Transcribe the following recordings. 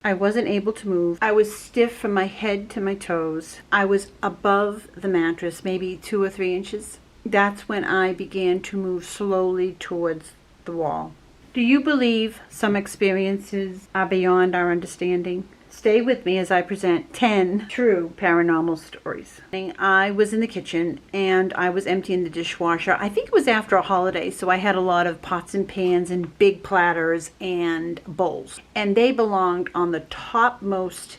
I wasn't able to move. I was stiff from my head to my toes. I was above the mattress, maybe 2 or 3 inches. That's when I began to move slowly towards the wall. Do you believe some experiences are beyond our understanding? Stay with me as I present 10 true paranormal stories. I was in the kitchen and I was emptying the dishwasher. I think it was after a holiday, so I had a lot of pots and pans and big platters and bowls. And they belonged on the topmost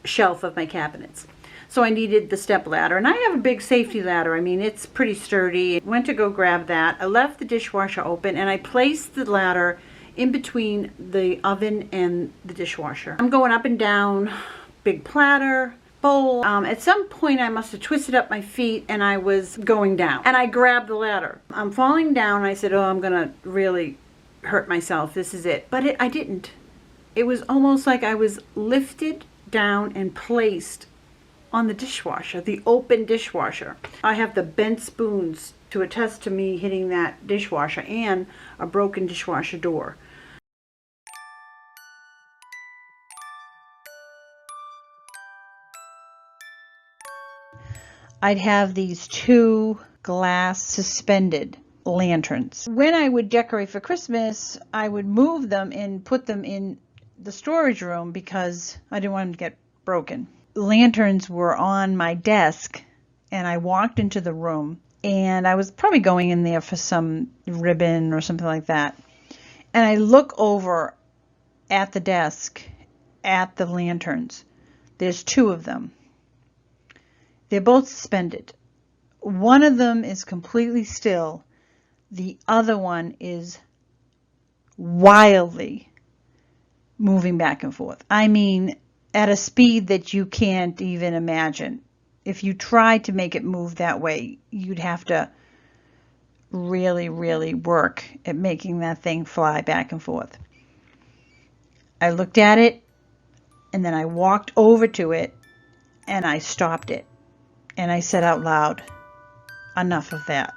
shelf of my cabinets. So I needed the step ladder, and I have a big safety ladder. I mean, it's pretty sturdy. I went to go grab that. I left the dishwasher open and I placed the ladder in between the oven and the dishwasher. I'm going up and down, big platter, bowl. At some point I must have twisted up my feet and I was going down. And I grabbed the ladder. I'm falling down. I said, oh, I'm gonna really hurt myself. This is it. But I didn't. It was almost like I was lifted down and placed on the dishwasher, the open dishwasher. I have the bent spoons to attest to me hitting that dishwasher and a broken dishwasher door. I'd have these 2 glass suspended lanterns. When I would decorate for Christmas, I would move them and put them in the storage room because I didn't want them to get broken. Lanterns were on my desk and I walked into the room and I was probably going in there for some ribbon or something like that. And I look over at the desk at the lanterns. There's 2 of them. They're both suspended. One of them is completely still. The other one is wildly moving back and forth. I mean, at a speed that you can't even imagine. If you tried to make it move that way, you'd have to really, really work at making that thing fly back and forth. I looked at it, and then I walked over to it, and I stopped it. And I said out loud, enough of that.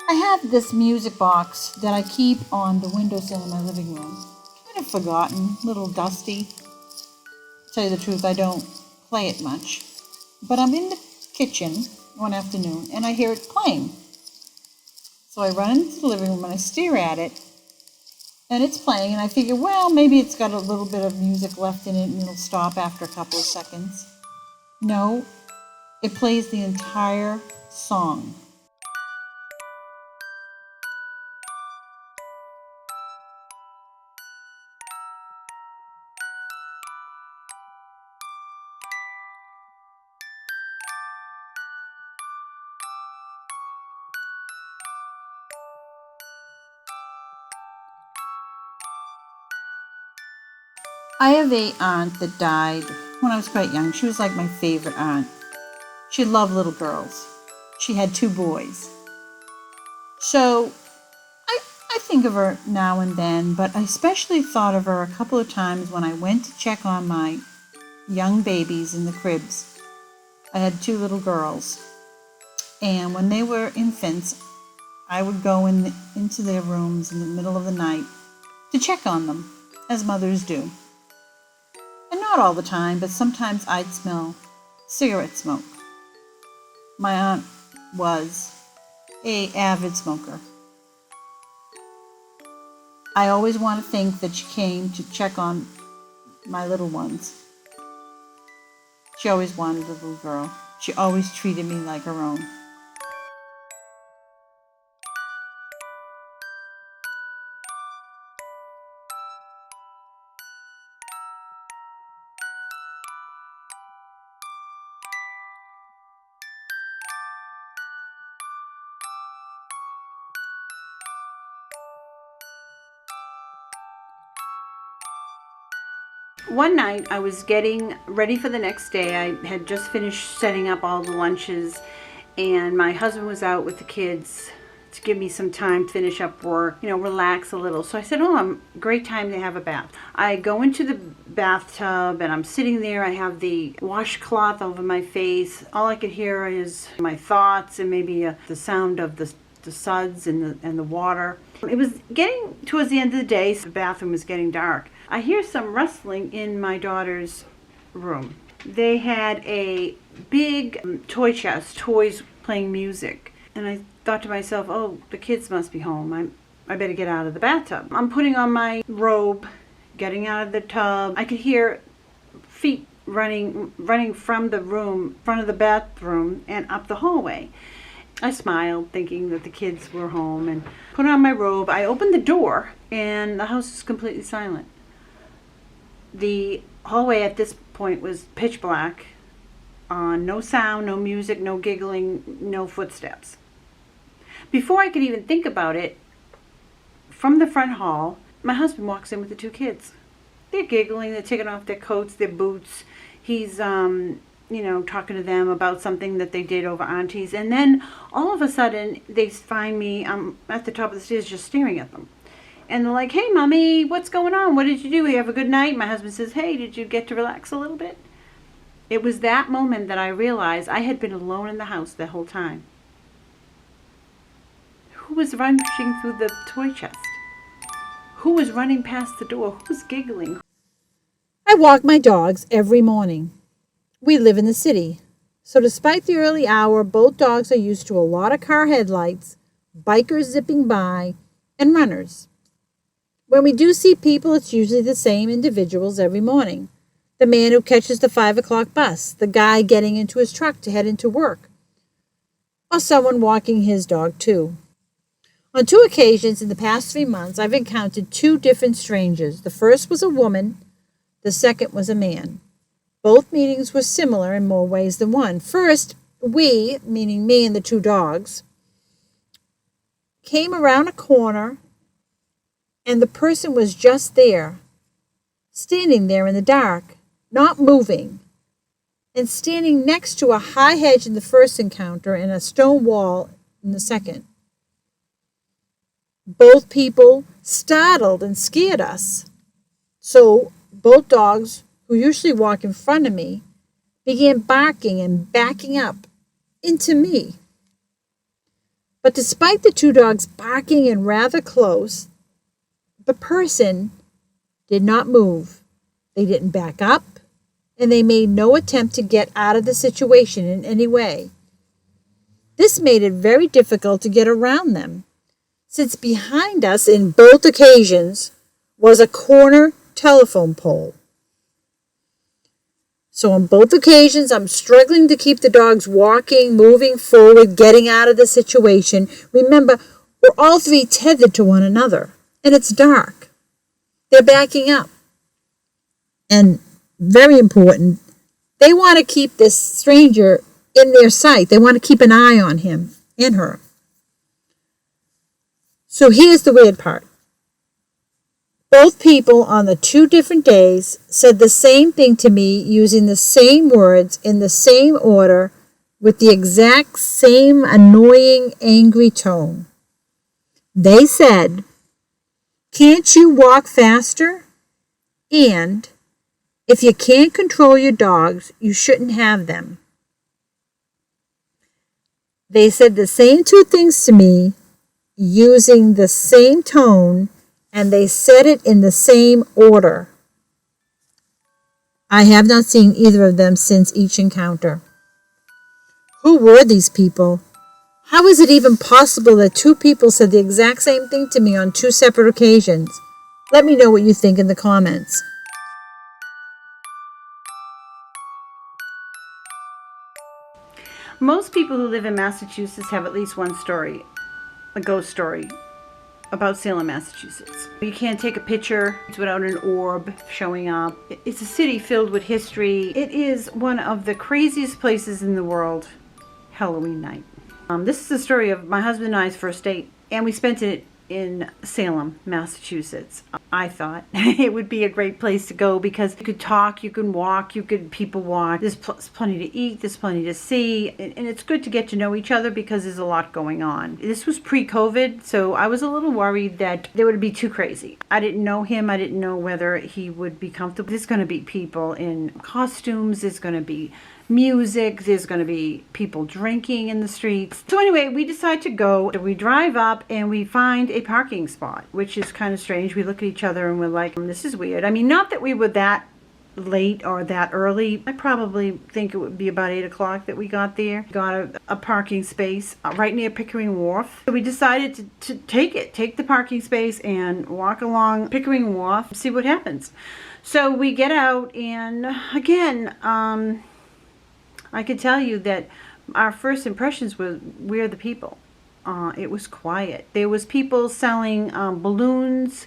I have this music box that I keep on the windowsill in my living room. Kind of forgotten, a little dusty. To tell you the truth, I don't play it much. But I'm in the kitchen one afternoon and I hear it playing. So I run into the living room and I stare at it and it's playing and I figure, well, maybe it's got a little bit of music left in it and it'll stop after a couple of seconds. No, it plays the entire song. I have a aunt that died when I was quite young. She was like my favorite aunt. She loved little girls. She had 2 boys. So I think of her now and then, but I especially thought of her a couple of times when I went to check on my young babies in the cribs. I had 2 little girls. And when they were infants, I would go into their rooms in the middle of the night to check on them, as mothers do. And not all the time, but sometimes I'd smell cigarette smoke. My aunt was an avid smoker. I always want to think that she came to check on my little ones. She always wanted a little girl. She always treated me like her own. One night I was getting ready for the next day. I had just finished setting up all the lunches, and my husband was out with the kids to give me some time to finish up work, relax a little. So I said, oh, great time to have a bath. I go into the bathtub and I'm sitting there. I have the washcloth over my face. All I could hear is my thoughts and maybe the sound of the suds and the water. It was getting towards the end of the day, so the bathroom was getting dark. I hear some rustling in my daughter's room. They had a big toy chest, toys playing music. And I thought to myself, oh, the kids must be home. I better get out of the bathtub. I'm putting on my robe, getting out of the tub. I could hear feet running from the room, front of the bathroom, and up the hallway. I smiled, thinking that the kids were home, and put on my robe. I opened the door, and the house was completely silent. The hallway at this point was pitch black. No sound, no music, no giggling, no footsteps. Before I could even think about it, from the front hall, my husband walks in with the two kids. They're giggling, they're taking off their coats, their boots. He's, talking to them about something that they did over Auntie's. And then all of a sudden, they find me at the top of the stairs just staring at them. And they're like, hey, Mommy, what's going on? What did you do? You have a good night? My husband says, hey, did you get to relax a little bit? It was that moment that I realized I had been alone in the house the whole time. Who was rushing through the toy chest? Who was running past the door? Who was giggling? I walk my dogs every morning. We live in the city, so despite the early hour, both dogs are used to a lot of car headlights, bikers zipping by, and runners. When we do see people, it's usually the same individuals every morning. The man who catches the 5 o'clock bus, the guy getting into his truck to head into work, or someone walking his dog too. On 2 occasions in the past 3 months, I've encountered 2 different strangers. The first was a woman, the second was a man. Both meetings were similar in more ways than one. First, we, meaning me and the 2 dogs, came around a corner, and the person was just there, standing there in the dark, not moving, and standing next to a high hedge in the first encounter and a stone wall in the second. Both people startled and scared us. So both dogs, who usually walk in front of me, began barking and backing up into me. But despite the 2 dogs barking and rather close, the person did not move. They didn't back up, and they made no attempt to get out of the situation in any way. This made it very difficult to get around them, since behind us in both occasions was a corner telephone pole. So on both occasions, I'm struggling to keep the dogs walking, moving forward, getting out of the situation. Remember, we're all 3 tethered to one another, and it's dark. They're backing up. And very important, they want to keep this stranger in their sight. They want to keep an eye on him and her. So here's the weird part. Both people on the 2 different days said the same thing to me using the same words in the same order with the exact same annoying, angry tone. They said, "Can't you walk faster?" And, "If you can't control your dogs, you shouldn't have them." They said the same 2 things to me using the same tone, and they said it in the same order. I have not seen either of them since each encounter. Who were these people? How is it even possible that 2 people said the exact same thing to me on 2 separate occasions? Let me know what you think in the comments. Most people who live in Massachusetts have at least one story, a ghost story, about Salem, Massachusetts. You can't take a picture without an orb showing up. It's a city filled with history. It is one of the craziest places in the world, Halloween night. This is the story of my husband and I's first date, and we spent it in Salem, Massachusetts. I thought it would be a great place to go because you could talk, you can walk, people walk. There's plenty to eat, there's plenty to see, and it's good to get to know each other because there's a lot going on. This was pre-COVID, so I was a little worried that they would be too crazy. I didn't know him, I didn't know whether he would be comfortable. There's going to be people in costumes, there's going to be music, there's going to be people drinking in the streets. So anyway, we decide to go. We drive up and we find a parking spot, which is kind of strange. We look at each other and we're like, this is weird. I mean, not that we were that late or that early. I probably think it would be about 8 o'clock that we got there. Got a parking space right near Pickering Wharf. So we decided to take the parking space and walk along Pickering Wharf, see what happens. So we get out, and again, I could tell you that our first impressions were, we're the people. It was quiet. There was people selling balloons,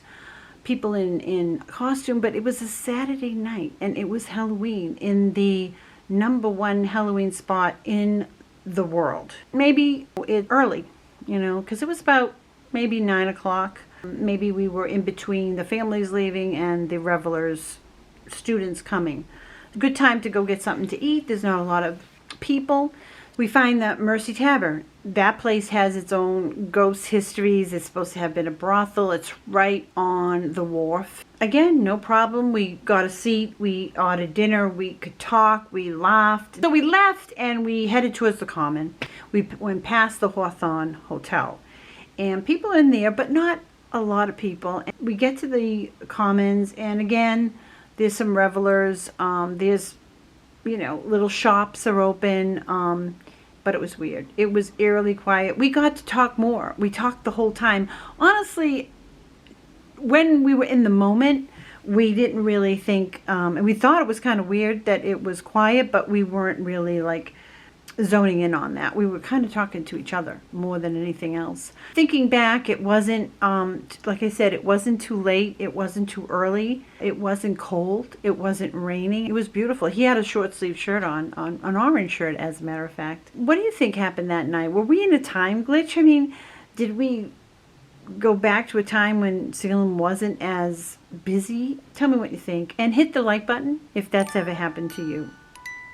people in costume, but it was a Saturday night, and it was Halloween in the #1 Halloween spot in the world. Maybe it's early, because it was about maybe 9 o'clock. Maybe we were in between the families leaving and the revelers, students coming. Good time to go get something to eat. There's not a lot of people. We find that Mercy Tavern. That place has its own ghost histories. It's supposed to have been a brothel. It's right on the wharf. Again, no problem. We got a seat. We ordered dinner. We could talk. We laughed. So we left and we headed towards the Common. We went past the Hawthorne Hotel. And people in there, but not a lot of people. And we get to the Commons, and again, there's some revelers. There's, little shops are open. But it was weird. It was eerily quiet. We got to talk more. We talked the whole time. Honestly, when we were in the moment, we didn't really think, and we thought it was kind of weird that it was quiet, but we weren't really zoning in on that. We were kind of talking to each other more than anything else. Thinking back, it wasn't, like I said, it wasn't too late. It wasn't too early. It wasn't cold. It wasn't raining. It was beautiful. He had a short sleeve shirt on, an orange shirt, as a matter of fact. What do you think happened that night? Were we in a time glitch? I mean, did we go back to a time when Salem wasn't as busy? Tell me what you think. And hit the like button if that's ever happened to you.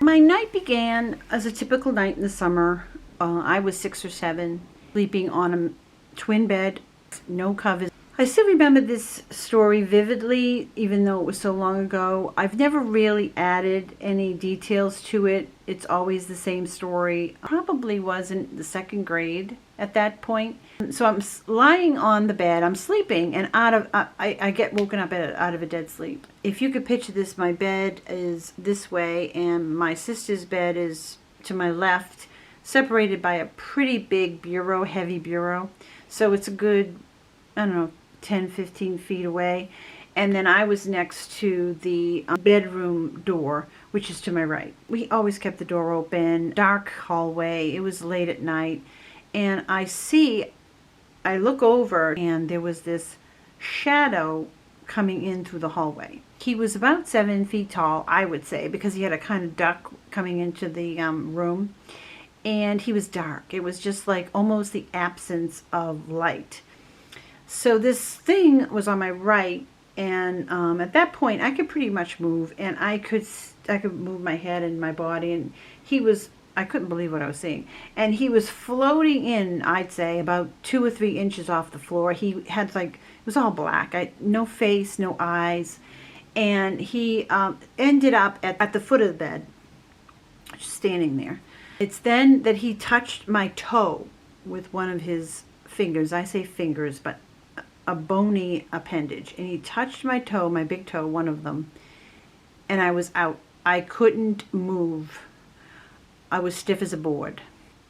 My night began as a typical night in the summer. I was 6 or 7, sleeping on a twin bed, no covers. I still remember this story vividly, even though it was so long ago. I've never really added any details to it. It's always the same story. Probably was in the 2nd grade at that point. So I'm lying on the bed, I'm sleeping, and I get woken up out of a dead sleep. If you could picture this, my bed is this way, and my sister's bed is to my left, separated by a pretty big bureau, heavy bureau. So it's a good, 10, 15 feet away. And then I was next to the bedroom door, which is to my right. We always kept the door open, dark hallway. It was late at night. And I look over, and there was this shadow coming in through the hallway. He was about 7 feet tall, I would say, because he had a kind of duck coming into the room. And he was dark. It was just like almost the absence of light. So this thing was on my right, and at that point I could pretty much move, and I could move my head and my body, and I couldn't believe what I was seeing. And he was floating in, I'd say, about 2 or 3 inches off the floor. He had it was all black, no face, no eyes, and he ended up at the foot of the bed, just standing there. It's then that he touched my toe with one of his fingers. I say fingers, but a bony appendage. And he touched my toe, my big toe, one of them, and I was out. I couldn't move. I was stiff as a board.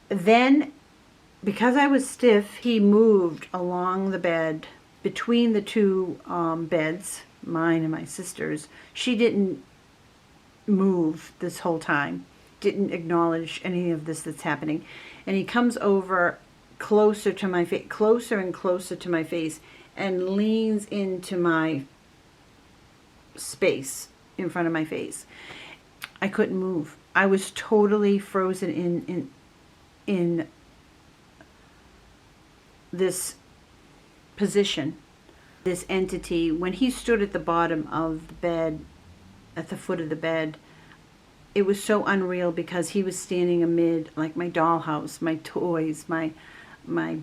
Then, because I was stiff, he moved along the bed between the 2 beds, mine and my sister's. She didn't move this whole time, didn't acknowledge any of this that's happening. And he comes over closer to my face, closer and closer to my face, and leans into my space in front of my face. I couldn't move. I was totally frozen in this position. This entity, when he stood at the bottom of the bed, at the foot of the bed, it was so unreal because he was standing amid like my dollhouse, my toys, my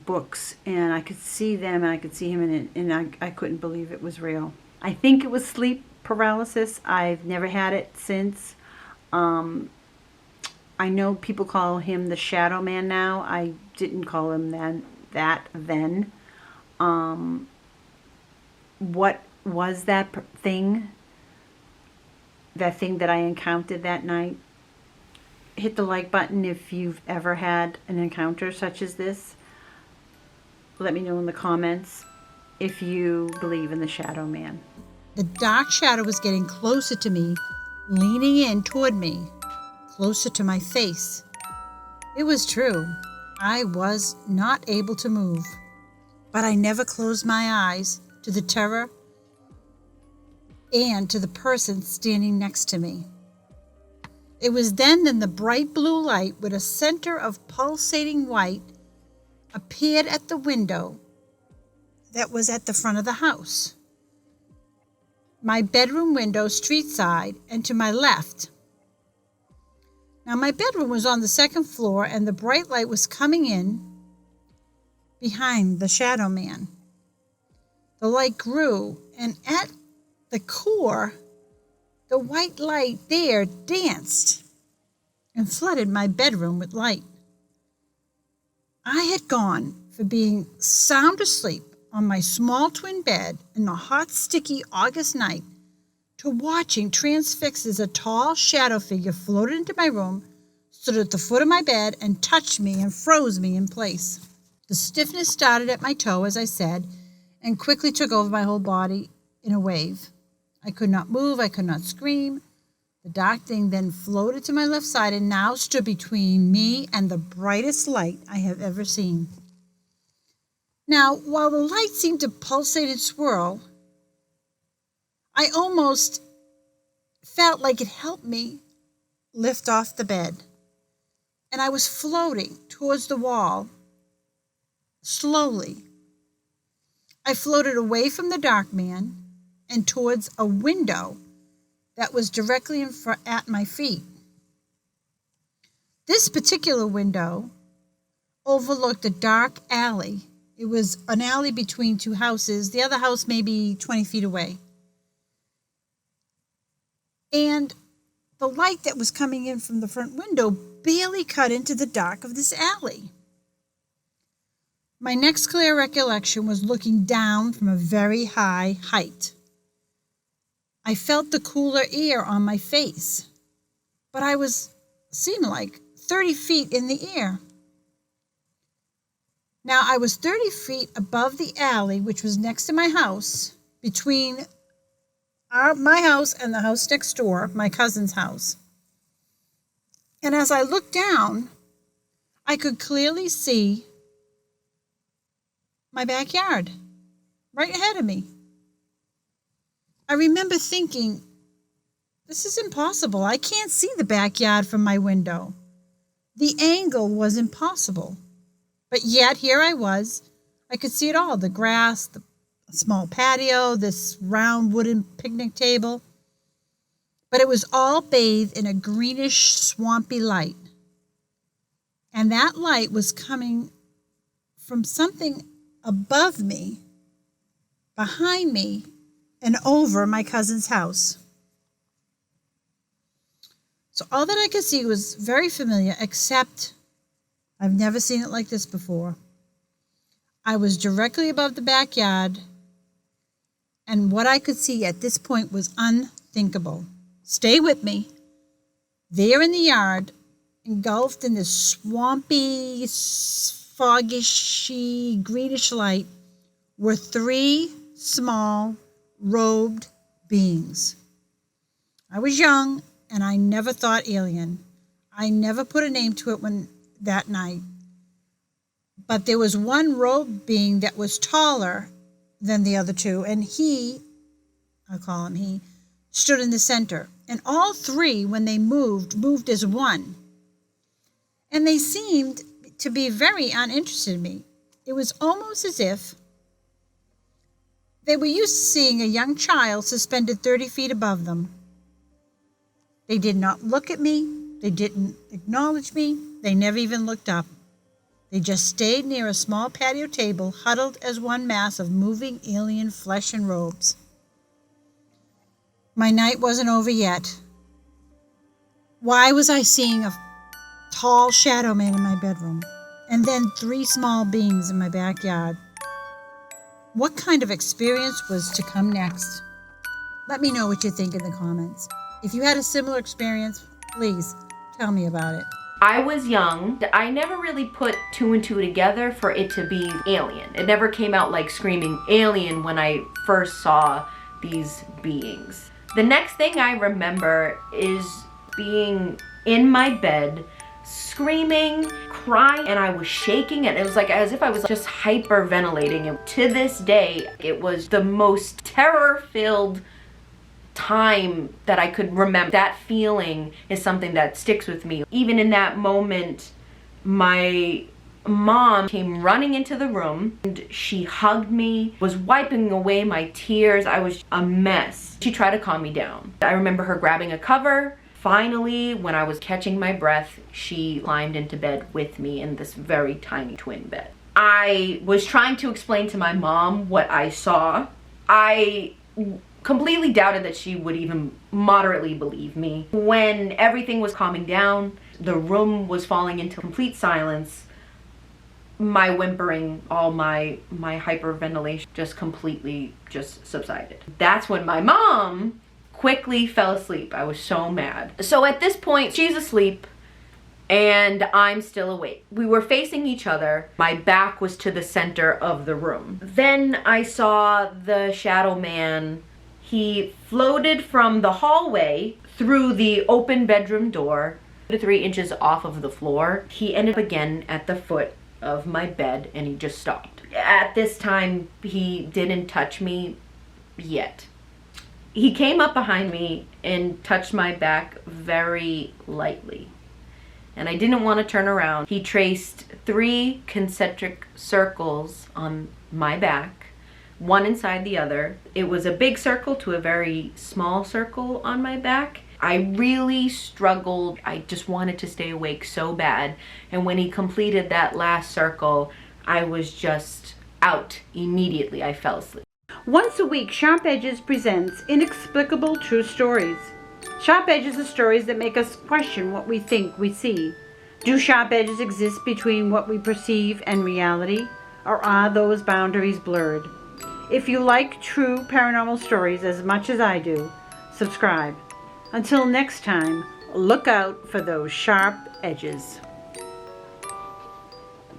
books, and I could see them and I could see him in it, and I couldn't believe it was real. I think it was sleep paralysis. I've never had it since. I know people call him the Shadow Man now. I didn't call him that then. What was that thing? That thing that I encountered that night? Hit the like button if you've ever had an encounter such as this. Let me know in the comments if you believe in the Shadow Man. The dark shadow was getting closer to me, leaning in toward me, closer to my face. It was true. I was not able to move, but I never closed my eyes to the terror and to the person standing next to me. It was then that the bright blue light with a center of pulsating white appeared at the window that was at the front of the house. My bedroom window, street side, and to my left. Now, my bedroom was on the second floor, and the bright light was coming in behind the Shadow Man. The light grew, and at the core, the white light there danced and flooded my bedroom with light. I had gone from being sound asleep on my small twin bed in the hot, sticky August night to watching transfixed as a tall shadow figure floated into my room, stood at the foot of my bed, and touched me and froze me in place. The stiffness started at my toe, as I said, and quickly took over my whole body in a wave. I could not move, I could not scream. The dark thing then floated to my left side and now stood between me and the brightest light I have ever seen. Now, while the light seemed to pulsate and swirl, I almost felt like it helped me lift off the bed. And I was floating towards the wall, slowly. I floated away from the dark man and towards a window that was directly in front at my feet. This particular window overlooked a dark alley. It was an alley between two houses, the other house maybe 20 feet away. And the light that was coming in from the front window barely cut into the dark of this alley. My next clear recollection was looking down from a very high height. I felt the cooler air on my face, but I seemed like 30 feet in the air. Now, I was 30 feet above the alley, which was next to my house, between my house and the house next door, my cousin's house. And as I looked down, I could clearly see my backyard right ahead of me. I remember thinking, this is impossible. I can't see the backyard from my window. The angle was impossible. But yet here I was. I could see it all, the grass, the small patio, this round wooden picnic table. But it was all bathed in a greenish, swampy light. And that light was coming from something above me, behind me, and over my cousin's house. So all that I could see was very familiar, except I've never seen it like this before. I was directly above the backyard, and what I could see at this point was unthinkable. Stay with me. There in the yard, engulfed in this swampy, foggishy, greenish light, were 3 small, robed beings. I was young, and I never thought alien. I never put a name to it that night. But there was one robed being that was taller than the other 2, and I'll call him he, stood in the center. And all 3, when they moved as one. And they seemed to be very uninterested in me. It was almost as if They were used to seeing a young child suspended 30 feet above them. They did not look at me. They didn't acknowledge me. They never even looked up. They just stayed near a small patio table, huddled as one mass of moving alien flesh and robes. My night wasn't over yet. Why was I seeing a tall shadow man in my bedroom, and then 3 small beings in my backyard? What kind of experience was to come next? Let me know what you think in the comments. If you had a similar experience, please tell me about it. I was young. I never really put 2 and 2 together for it to be alien. It never came out like screaming alien when I first saw these beings. The next thing I remember is being in my bed, screaming, crying, and I was shaking, and it was like as if I was just hyperventilating. And to this day, it was the most terror-filled time that I could remember. That feeling is something that sticks with me. Even in that moment, my mom came running into the room and she hugged me, was wiping away my tears. I was a mess. She tried to calm me down. I remember her grabbing a cover. Finally, when I was catching my breath, she climbed into bed with me in this very tiny twin bed. I was trying to explain to my mom what I saw. I completely doubted that she would even moderately believe me. When everything was calming down, the room was falling into complete silence. My whimpering, all my hyperventilation just completely just subsided. That's when my mom quickly fell asleep. I was so mad. So at this point, she's asleep and I'm still awake. We were facing each other. My back was to the center of the room. Then I saw the shadow man. He floated from the hallway through the open bedroom door, 2 to 3 inches off of the floor. He ended up again at the foot of my bed and he just stopped. At this time, he didn't touch me yet. He came up behind me and touched my back very lightly. And I didn't want to turn around. He traced 3 concentric circles on my back, one inside the other. It was a big circle to a very small circle on my back. I really struggled. I just wanted to stay awake so bad. And when he completed that last circle, I was just out immediately. I fell asleep. Once a week, Sharp Edges presents Inexplicable True Stories. Sharp Edges are stories that make us question what we think we see. Do sharp edges exist between what we perceive and reality, or are those boundaries blurred? If you like true paranormal stories as much as I do, subscribe. Until next time, look out for those sharp edges.